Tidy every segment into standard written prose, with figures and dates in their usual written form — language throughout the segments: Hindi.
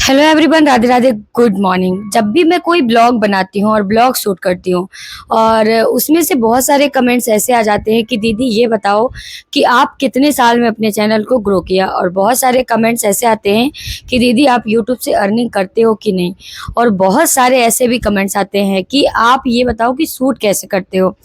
Hello everyone, Radhe Radhe, good morning. जब भी मैं कोई ब्लॉग बनाती हूँ और ब्लॉग शूट करती हूँ और उसमें से बहुत सारे कमेंट्स ऐसे आ जाते हैं कि दीदी ये बताओ कि आप कितने साल में अपने चैनल को ग्रो किया। और बहुत सारे कमेंट्स ऐसे आते हैं कि दीदी आप यूट्यूब से अर्निंग करते हो कि नहीं। और बहुत सारे ऐसे भी कमेंट्स आते हैं कि आप ये बताओ कि शूट कैसे करते हो।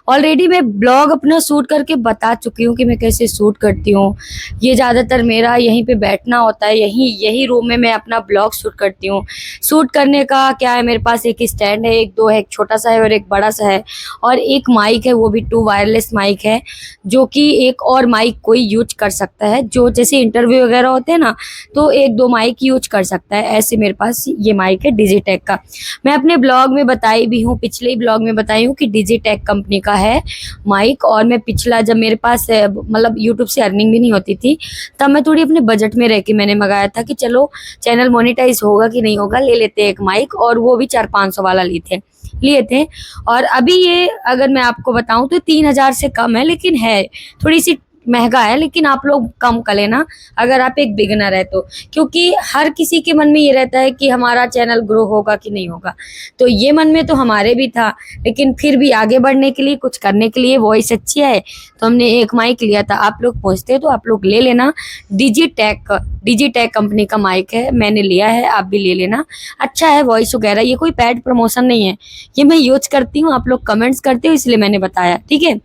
ऑलरेडी मैं ब्लॉग अपना शूट करके बता चुकी हूँ कि मैं कैसे शूट करती हूँ। ये ज़्यादातर मेरा यहीं पे बैठना होता है, यही यही रूम में मैं अपना ब्लॉग शूट करती हूँ। शूट करने का क्या है, मेरे पास एक स्टैंड है, एक दो है, एक छोटा सा है और एक बड़ा सा है, और एक माइक है, वो भी 2 वायरलेस माइक है, जो कि एक और माइक कोई यूज कर सकता है। जो जैसे इंटरव्यू वगैरह होते हैं ना, तो एक दो माइक यूज कर सकता है। ऐसे मेरे पास ये माइक है डिजिटेक का। मैं अपने ब्लॉग में बताई भी हूँ, पिछले ही ब्लॉग में बताई हूँ कि डिजिटेक कंपनी का है माइक। और मैं पिछला जब मेरे पास मतलब यूट्यूब से अर्निंग भी नहीं होती थी, तब मैं थोड़ी अपने बजट में रह के मैंने मंगाया था कि चलो चैनल मोनेटाइज होगा कि नहीं होगा, ले लेते हैं एक माइक। और वो भी 400-500 वाला लिए थे। और अभी ये अगर मैं आपको बताऊं तो 3000 से कम है, लेकिन है थोड़ी सी महंगा है, लेकिन आप लोग कम कर लेना अगर आप एक बिगिनर है तो। क्योंकि हर किसी के मन में ये रहता है कि हमारा चैनल ग्रो होगा कि नहीं होगा। तो ये मन में तो हमारे भी था, लेकिन फिर भी आगे बढ़ने के लिए, कुछ करने के लिए वॉइस अच्छी है तो हमने एक माइक लिया था। आप लोग पूछते तो आप लोग ले लेना। डिजिटेक कंपनी का माइक है, मैंने लिया है, आप भी ले लेना। अच्छा है वॉइस वगैरह, ये कोई पैड प्रमोशन नहीं है, ये मैं यूज करती हूँ, आप लोग कमेंट्स करते हो इसलिए मैंने बताया, ठीक है।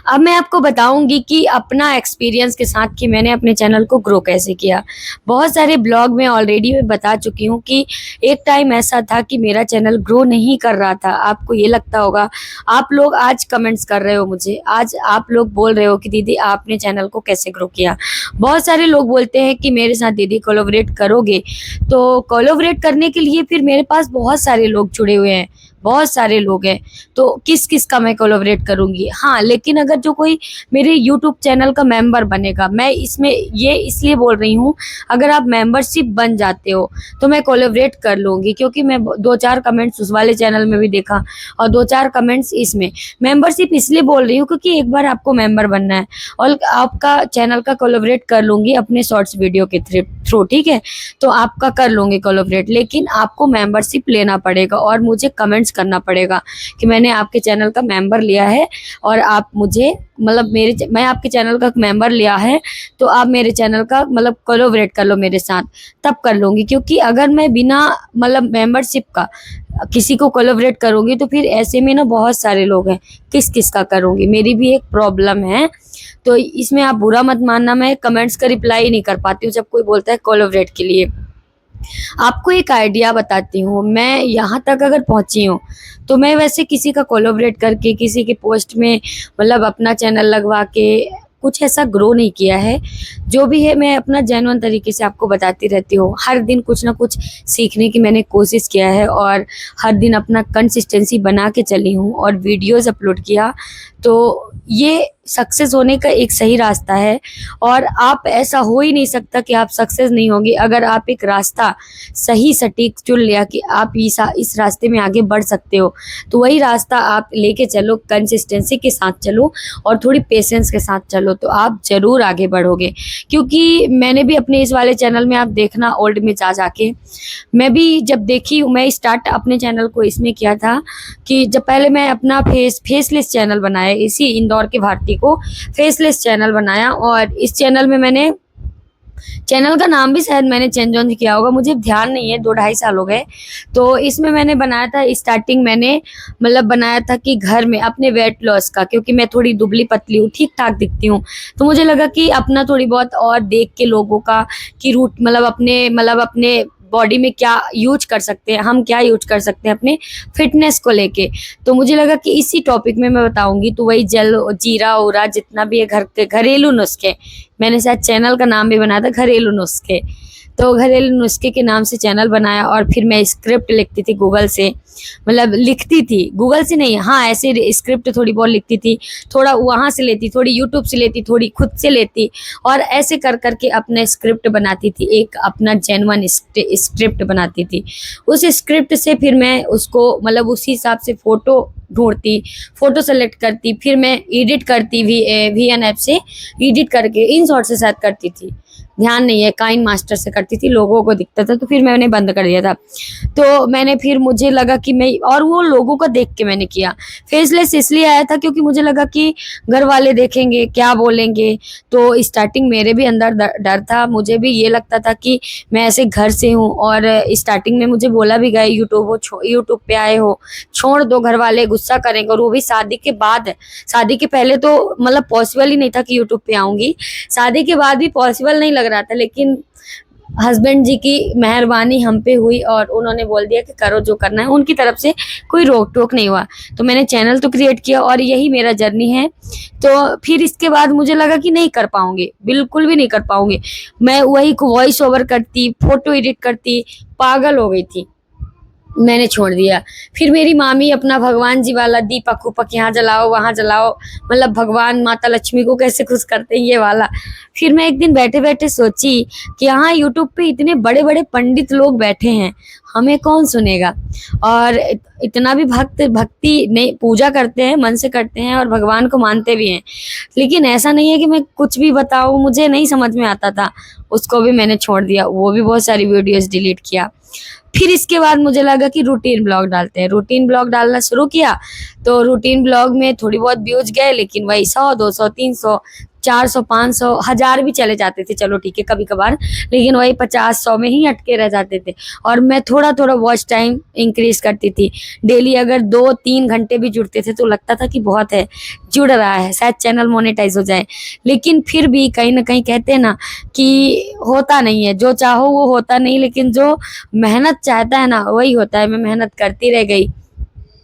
अब मैं आपको बताऊंगी कि अपना एक्सपीरियंस के साथ कि मैंने अपने चैनल को ग्रो कैसे किया। बहुत सारे ब्लॉग में ऑलरेडी मैं बता चुकी हूँ कि एक टाइम ऐसा था कि मेरा चैनल ग्रो नहीं कर रहा था। आपको ये लगता होगा, आप लोग आज कमेंट्स कर रहे हो मुझे, आज आप लोग बोल रहे हो कि दीदी आपने चैनल को कैसे ग्रो किया। बहुत सारे लोग बोलते हैं कि मेरे साथ दीदी कोलैबोरेट करोगे, तो कोलैबोरेट करने के लिए फिर मेरे पास बहुत सारे लोग जुड़े हुए हैं, बहुत सारे लोग हैं, तो किस किस का मैं कोलैबोरेट करूंगी। हाँ, लेकिन अगर जो कोई मेरे यूट्यूब चैनल का मेंबर बनेगा, मैं इसमें ये इसलिए बोल रही हूँ, अगर आप मेंबरशिप बन जाते हो तो मैं कोलैबोरेट कर लूँगी। क्योंकि मैं 2-4 कमेंट्स उस वाले चैनल में भी देखा और 2-4 कमेंट्स इसमें। मेंबरशिप इसलिए बोल रही हूँ क्योंकि एक बार आपको मेंबर बनना है और आपका चैनल का कोलैबोरेट कर लूँगी अपने शॉर्ट्स वीडियो के थ्रू, ठीक है। तो आपका कर लूँगी कोलैबोरेट, लेकिन आपको मेंबरशिप लेना पड़ेगा और मुझे कमेंट्स करना पड़ेगा कि मैंने आपके चैनल का मेंबर लिया है और आप मुझे मतलब मैं आपके चैनल का मेंबर लिया है, तो आप मेरे चैनल का मतलब कोलैबोरेट कर लो मेरे साथ, तब कर लूँगी। क्योंकि अगर मैं बिना मतलब मेंबरशिप का किसी को कोलैबोरेट करूँगी तो फिर ऐसे में ना बहुत सारे लोग हैं, किस किस का करूँगी, मेरी भी एक प्रॉब्लम है। तो इसमें आप बुरा मत मानना, मैं कमेंट्स का रिप्लाई नहीं कर पाती हूँ जब कोई बोलता है कोलैबोरेट के लिए। आपको एक आइडिया बताती हूँ, मैं यहाँ तक अगर पहुँची हूँ तो मैं वैसे किसी का कोलैबोरेट करके, किसी के पोस्ट में मतलब अपना चैनल लगवा के कुछ ऐसा ग्रो नहीं किया है। जो भी है मैं अपना जेन्युइन तरीके से आपको बताती रहती हूँ। हर दिन कुछ ना कुछ सीखने की मैंने कोशिश किया है और हर दिन अपना कंसिस्टेंसी बना के चली हूँ और वीडियोस अपलोड किया। तो ये सक्सेस होने का एक सही रास्ता है। और आप ऐसा हो ही नहीं सकता कि आप सक्सेस नहीं होंगे अगर आप एक रास्ता सही सटीक चुन लिया कि आप इस रास्ते में आगे बढ़ सकते हो, तो वही रास्ता आप लेके चलो, कंसिस्टेंसी के साथ चलो और थोड़ी पेशेंस के साथ चलो, तो आप ज़रूर आगे बढ़ोगे। क्योंकि मैंने भी अपने इस वाले चैनल में, आप देखना ओल्ड में जाके, मैं भी जब देखी, मैं स्टार्ट अपने चैनल को इसमें किया था कि जब पहले मैं अपना फेसलेस चैनल बनाया, इसी इंदौर के भारती को फेसलेस चैनल बनाया। और इस चैनल में मैंने, चैनल का नाम भी शायद मैंने चेंज ऑन किया होगा, मुझे ध्यान नहीं है, 2-2.5 साल हो गए। तो इसमें मैंने बनाया था, स्टार्टिंग मैंने मतलब बनाया था कि घर में अपने वेट लॉस का, क्योंकि मैं थोड़ी दुबली पतली हूँ, ठीक ठाक दिखती हूँ, तो मुझे लगा कि अपना थोड़ी बहुत और देख के लोगों का कि रूट मतलब अपने बॉडी में क्या यूज कर सकते हैं, हम क्या यूज कर सकते हैं अपने फिटनेस को लेके। तो मुझे लगा कि इसी टॉपिक में मैं बताऊंगी। तो वही जल जीरा उरा जितना भी है घर के घरेलू नुस्खे, मैंने शायद चैनल का नाम भी बनाया था घरेलू नुस्खे। तो घरेलू नुस्खे के नाम से चैनल बनाया और फिर मैं स्क्रिप्ट लिखती थी गूगल से, मतलब लिखती थी गूगल से नहीं, हाँ ऐसे स्क्रिप्ट थोड़ी बहुत लिखती थी, थोड़ा वहाँ से लेती, थोड़ी यूट्यूब से लेती, थोड़ी खुद से लेती, और ऐसे कर करके अपने स्क्रिप्ट बनाती थी, एक अपना जेन्युइन स्क्रिप्ट बनाती थी। उस स्क्रिप्ट से फिर मैं उसको मतलब उसी हिसाब से फ़ोटो ढूंढती, फ़ोटो सेलेक्ट करती, फिर मैं एडिट करती, वी एन ऐप से एडिट करके इन शॉर्ट से शायद करती थी। ध्यान नहीं है, काइन मास्टर से करती थी, लोगों को दिखता था, तो फिर मैंने बंद कर दिया था। तो मैंने फिर मुझे लगा कि मैं, और वो लोगों को देख के मैंने किया। फेसलेस इसलिए आया था क्योंकि मुझे लगा कि घर वाले देखेंगे, क्या बोलेंगे। तो स्टार्टिंग मेरे भी अंदर डर था, मुझे भी ये लगता था कि मैं ऐसे घर से हूँ, और स्टार्टिंग में मुझे बोला भी गया यूट्यूब पे आए हो, छोड़ दो, घर वाले गुस्सा करेंगे, और वो भी शादी के बाद। शादी के पहले तो मतलब पॉसिबल ही नहीं था कि यूट्यूब पे आऊंगी, शादी के बाद भी पॉसिबल नहीं लग रहा था, लेकिन हस्बैंड जी की मेहरबानी हम पे हुई और उन्होंने बोल दिया कि करो जो करना है, उनकी तरफ से कोई रोक टोक नहीं हुआ। तो मैंने चैनल तो क्रिएट किया और यही मेरा जर्नी है। तो फिर इसके बाद मुझे लगा कि नहीं कर पाऊंगी, बिल्कुल भी नहीं कर पाऊंगी। मैं वही वॉइस ओवर करती, फोटो एडिट करती, पागल हो गई थी, मैंने छोड़ दिया। फिर मेरी मामी अपना भगवान जी वाला दीपक उपक यहाँ जलाओ वहां जलाओ, मतलब भगवान माता लक्ष्मी को कैसे खुश करते हैं ये वाला। फिर मैं एक दिन बैठे बैठे सोची कि यहाँ यूट्यूब पे इतने बड़े बड़े पंडित लोग बैठे हैं, हमें कौन सुनेगा। और इतना भी भक्ति नहीं, पूजा करते हैं, मन से करते हैं और भगवान को मानते भी हैं, लेकिन ऐसा नहीं है कि मैं कुछ भी बताऊं, मुझे नहीं समझ में आता था। उसको भी मैंने छोड़ दिया, वो भी बहुत सारी वीडियोस डिलीट किया। फिर इसके बाद मुझे लगा कि रूटीन ब्लॉग डालते हैं, रूटीन ब्लॉग डालना शुरू किया। तो रूटीन ब्लॉग में थोड़ी बहुत व्यूज गए, लेकिन वही 100 200 300 400 500 1000 भी चले जाते थे, चलो ठीक है कभी कभार, लेकिन वही 50 100 में ही अटके रह जाते थे। और मैं थोड़ा थोड़ा वॉच टाइम इंक्रीज करती थी, डेली अगर 2-3 घंटे भी जुड़ते थे तो लगता था कि बहुत है, जुड़ रहा है, शायद चैनल मोनेटाइज हो जाए। लेकिन फिर भी कहीं ना कहीं कहते हैं ना कि होता नहीं है, जो चाहो वो होता नहीं, लेकिन जो मेहनत चाहता है ना वही होता है। मैं मेहनत करती रह गई,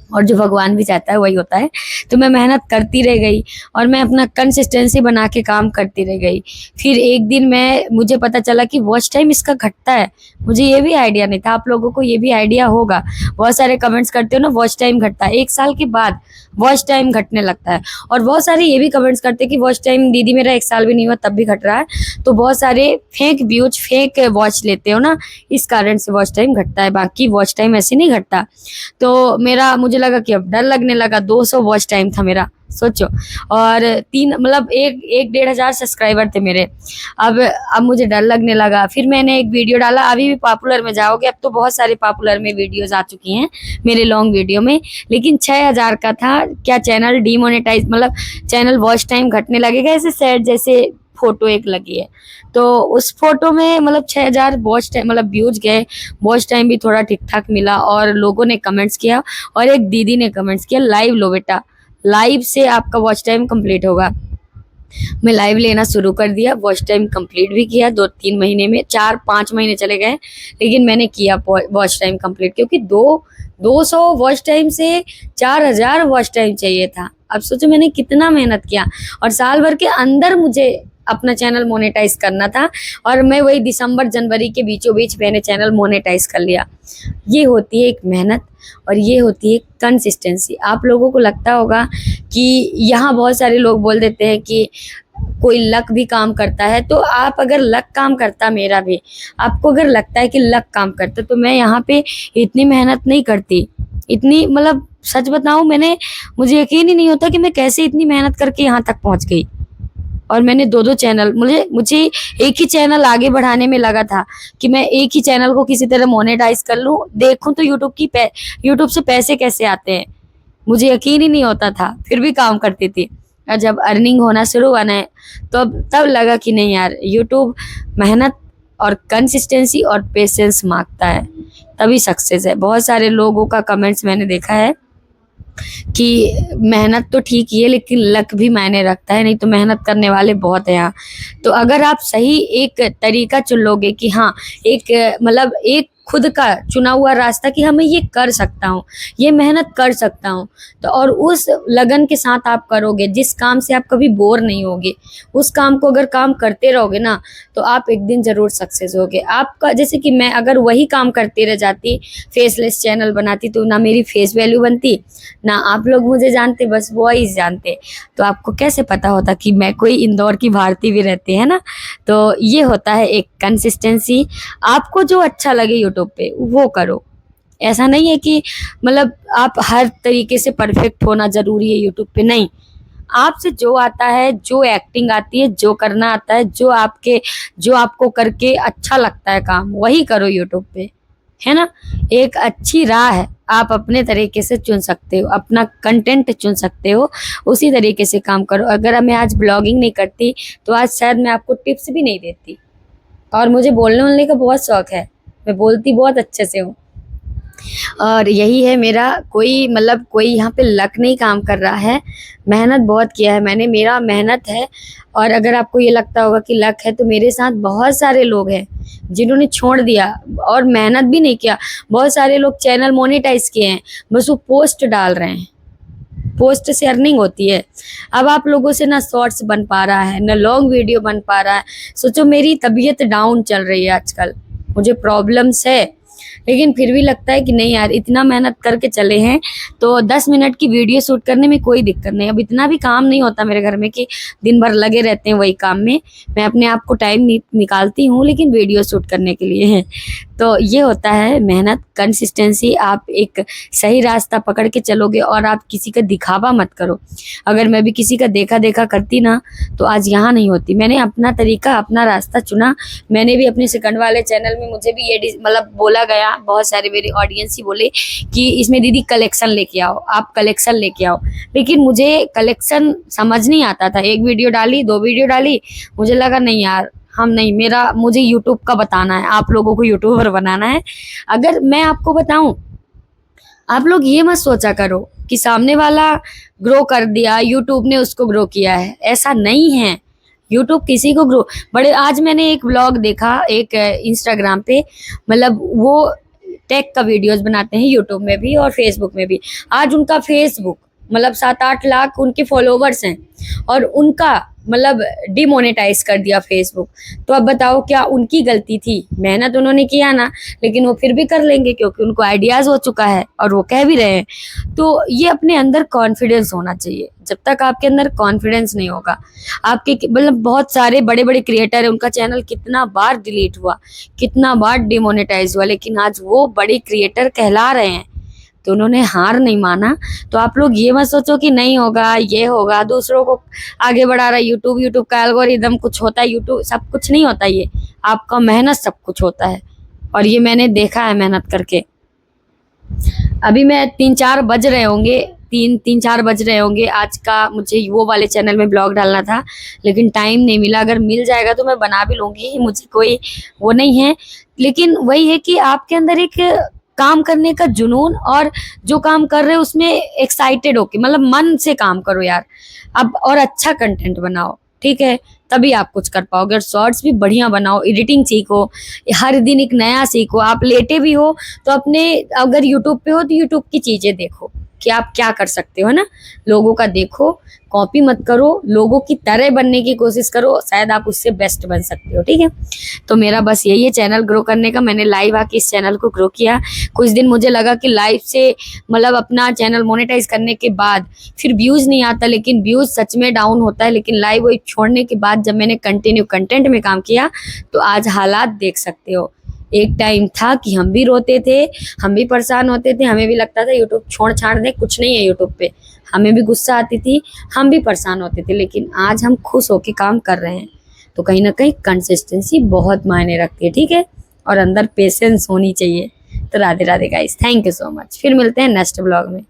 और जो भगवान भी चाहता है वही होता है। तो मैं मेहनत करती रह गई और मैं अपना कंसिस्टेंसी बना के काम करती रह गई। फिर एक दिन मुझे पता चला कि वॉच टाइम इसका घटता है, मुझे ये भी आइडिया नहीं था, आप लोगों को ये भी आइडिया होगा, बहुत सारे कमेंट्स करते हो ना वॉच टाइम घटता है, 1 साल के बाद वॉच टाइम घटने लगता है। और बहुत सारे ये भी कमेंट्स करते हैं कि वॉच टाइम दीदी मेरा 1 साल भी नहीं हुआ तब भी घट रहा है। तो बहुत सारे फेक व्यूज, फेक वॉच लेते हो ना, इस कारण से वॉच टाइम घटता है, बाकी वॉच टाइम ऐसे नहीं घटता। तो मुझे लगा कि अब डर लगने लगा, 200 वॉच टाइम था मेरा, सोचो। और 3 मतलब 1-1.5 हजार सब्सक्राइबर थे मेरे। अब मुझे डर लगने लगा। फिर मैंने एक वीडियो डाला, अभी भी पॉपुलर में जाओगे, अब तो बहुत सारे पॉपुलर में वीडियोस आ चुकी हैं मेरे लॉन्ग वीडियो में, लेकिन 6000 का था। क्या चैनल डीमोनेटाइज, मतलब चैनल वॉच टाइम घटने लगेगा, ऐसे सैड जैसे फोटो एक लगी है, तो उस फोटो में मतलब 6000 वॉच टाइम, मतलब व्यूज गए, वॉच टाइम भी थोड़ा ठीक ठाक मिला, और लोगों ने कमेंट्स किया। और एक दीदी ने कमेंट्स किया, लाइव लो बेटा, लाइव से आपका वॉच टाइम कंप्लीट होगा। मैं लाइव लेना शुरू कर दिया, वॉच टाइम कंप्लीट भी किया, 2-3 महीने में, 4-5 महीने चले गए, लेकिन मैंने किया वॉच टाइम कंप्लीट, क्योंकि 200 वॉच टाइम से 4000 वॉच टाइम चाहिए था। अब सोचो मैंने कितना मेहनत किया, और साल भर के अंदर मुझे अपना चैनल मोनेटाइज करना था, और मैं वही दिसंबर जनवरी के बीचों बीच मैंने चैनल मोनेटाइज कर लिया। ये होती है एक मेहनत, और ये होती है कंसिस्टेंसी। आप लोगों को लगता होगा कि यहाँ बहुत सारे लोग बोल देते हैं कि कोई लक भी काम करता है, तो आप अगर लक काम करता, मेरा भी, आपको अगर लगता है कि लक काम करता, तो मैं यहाँ पे इतनी मेहनत नहीं करती, इतनी, मतलब सच बताऊं, मुझे यकीन ही नहीं होता कि मैं कैसे इतनी मेहनत करके यहाँ तक पहुंच गई। और मैंने 2-2 चैनल, मुझे एक ही चैनल आगे बढ़ाने में लगा था कि मैं एक ही चैनल को किसी तरह मोनेटाइज कर लूं, देखूं तो यूट्यूब से पैसे कैसे आते हैं, मुझे यकीन ही नहीं होता था, फिर भी काम करती थी। और जब अर्निंग होना शुरू हुआ ना, तो तब लगा कि नहीं यार, यूट्यूब मेहनत और कंसिस्टेंसी और पेशेंस मांगता है, तभी सक्सेस है। बहुत सारे लोगों का कमेंट्स मैंने देखा है कि मेहनत तो ठीक ही है, लेकिन लक भी मायने रखता है, नहीं तो मेहनत करने वाले बहुत हैं यहाँ। तो अगर आप सही एक तरीका चुन लोगे कि हाँ, मतलब एक खुद का चुना हुआ रास्ता कि हाँ मैं ये कर सकता हूँ, ये मेहनत कर सकता हूँ, तो और उस लगन के साथ आप करोगे, जिस काम से आप कभी बोर नहीं होगे, उस काम को अगर काम करते रहोगे ना, तो आप एक दिन जरूर सक्सेस होगे। आपका, जैसे कि मैं अगर वही काम करती रह जाती, फेसलेस चैनल बनाती, तो ना मेरी फेस वैल्यू बनती, ना आप लोग मुझे जानते, बस वॉइस जानते। तो आपको कैसे पता होता कि मैं कोई इंदौर की भारती भी रहती है ना। तो ये होता है एक कंसिस्टेंसी। आपको जो अच्छा लगे यूट्यूब पे वो करो, ऐसा नहीं है कि मतलब आप हर तरीके से परफेक्ट होना जरूरी है यूट्यूब पे, नहीं। आपसे जो आता है, जो एक्टिंग आती है, जो करना आता है, जो आपको करके अच्छा लगता है काम, वही करो यूट्यूब पे, है ना। एक अच्छी राह है, आप अपने तरीके से चुन सकते हो, अपना कंटेंट चुन सकते हो, उसी तरीके से काम करो। अगर मैं आज ब्लॉगिंग नहीं करती तो आज शायद मैं आपको टिप्स भी नहीं देती। और मुझे बोलने वोलने का बहुत शौक है, मैं बोलती बहुत अच्छे से हूँ। और यही है मेरा, कोई मतलब कोई यहाँ पे लक नहीं काम कर रहा है, मेहनत बहुत किया है मैंने, मेरा मेहनत है। और अगर आपको ये लगता होगा कि लक है, तो मेरे साथ बहुत सारे लोग हैं जिन्होंने छोड़ दिया और मेहनत भी नहीं किया। बहुत सारे लोग चैनल मोनेटाइज किए हैं, बस वो पोस्ट डाल रहे हैं, पोस्ट से अर्निंग होती है। अब आप लोगों से ना शॉर्ट्स बन पा रहा है, ना लॉन्ग वीडियो बन पा रहा है। सोचो मेरी तबीयत डाउन चल रही है आजकल, मुझे प्रॉब्लम्स है, लेकिन फिर भी लगता है कि नहीं यार, इतना मेहनत करके चले हैं तो 10 मिनट की वीडियो शूट करने में कोई दिक्कत नहीं। अब इतना भी काम नहीं होता मेरे घर में कि दिन भर लगे रहते हैं वही काम में, मैं अपने आप को टाइम निकालती हूँ, लेकिन वीडियो शूट करने के लिए है। तो ये होता है मेहनत, कंसिस्टेंसी। आप एक सही रास्ता पकड़ के चलोगे और आप किसी का दिखावा मत करो। अगर मैं भी किसी का देखा देखा करती ना, तो आज यहाँ नहीं होती। मैंने अपना तरीका, अपना रास्ता चुना। मैंने भी अपने सेकंड वाले चैनल में, मुझे भी ये मतलब बोला गया, बहुत सारे मेरे ऑडियंस ही बोले कि इसमें दीदी कलेक्शन लेके आओ, आप कलेक्शन लेके आओ। लेकिन मुझे कलेक्शन समझ नहीं आता था। एक वीडियो डाली, 2 वीडियो डाली, मुझे लगा नहीं यार, हम नहीं, मुझे यूट्यूब का बताना है, आप लोगों को यूट्यूबर बनाना है। अगर मैं आपको बताऊं, आप लोग ये मत सोचा करो कि सामने वाला ग्रो कर दिया, यूट्यूब ने उसको ग्रो किया है, ऐसा नहीं है। यूट्यूब किसी को ग्रो, बड़े, आज मैंने एक व्लॉग देखा एक इंस्टाग्राम पे, मतलब वो टेक का वीडियोस बनाते हैं यूट्यूब में भी और फेसबुक में भी। आज उनका फेसबुक मतलब 7-8 लाख उनके फॉलोवर्स हैं और उनका मतलब डिमोनेटाइज कर दिया फेसबुक। तो अब बताओ क्या उनकी गलती थी? मेहनत उन्होंने किया ना, लेकिन वो फिर भी कर लेंगे क्योंकि उनको आइडियाज हो चुका है और वो कह भी रहे हैं। तो ये अपने अंदर कॉन्फिडेंस होना चाहिए। जब तक आपके अंदर कॉन्फिडेंस नहीं होगा, आपके मतलब बहुत सारे बड़े बड़े क्रिएटर है, उनका चैनल कितना बार डिलीट हुआ, कितना बार डिमोनेटाइज हुआ, लेकिन आज वो बड़े क्रिएटर कहला रहे हैं। तो उन्होंने हार नहीं माना। तो आप लोग ये मत सोचो कि नहीं होगा, ये होगा, दूसरों को आगे बढ़ा रहा है यूट्यूब का एल्गोरिदम, कुछ होता है यूट्यूब, सब कुछ नहीं होता। ये आपका मेहनत सब कुछ होता है, और ये मैंने देखा है मेहनत करके। अभी मैं 3-4 बज रहे होंगे, 3-4 बज रहे होंगे आज का, मुझे वो वाले चैनल में ब्लॉग डालना था, लेकिन टाइम नहीं मिला। अगर मिल जाएगा तो मैं बना भी लूँगी, मुझे कोई वो नहीं है। लेकिन वही है कि आपके अंदर एक काम करने का जुनून, और जो काम कर रहे हो उसमें एक्साइटेड होके, मतलब मन से काम करो यार। अब और अच्छा कंटेंट बनाओ, ठीक है, तभी आप कुछ कर पाओगे। और शॉर्ट्स भी बढ़िया बनाओ, एडिटिंग सीखो, हर दिन एक नया सीखो। आप लेटे भी हो तो अपने, अगर यूट्यूब पे हो तो यूट्यूब की चीजें देखो कि आप क्या कर सकते हो ना। लोगों का देखो, कॉपी मत करो, लोगों की तरह बनने की कोशिश करो, शायद आप उससे बेस्ट बन सकते हो, ठीक है। तो मेरा बस यही है चैनल ग्रो करने का। मैंने लाइव आके इस चैनल को ग्रो किया। कुछ दिन मुझे लगा कि लाइव से मतलब अपना चैनल मोनेटाइज करने के बाद फिर व्यूज़ नहीं आता, लेकिन व्यूज़ सच में डाउन होता है। लेकिन लाइव वो छोड़ने के बाद जब मैंने कंटिन्यू कंटेंट में काम किया, तो आज हालात देख सकते हो। एक टाइम था कि हम भी रोते थे, हम भी परेशान होते थे, हमें भी लगता था यूट्यूब छोड़ छाड़ दे, कुछ नहीं है यूट्यूब पे, हमें भी गुस्सा आती थी, हम भी परेशान होते थे। लेकिन आज हम खुश होकर काम कर रहे हैं। तो कहीं ना कहीं कंसिस्टेंसी बहुत मायने रखती है, ठीक है, और अंदर पेशेंस होनी चाहिए। तो Radhe Radhe guys, thank you so much. फिर मिलते हैं नेक्स्ट ब्लॉग में।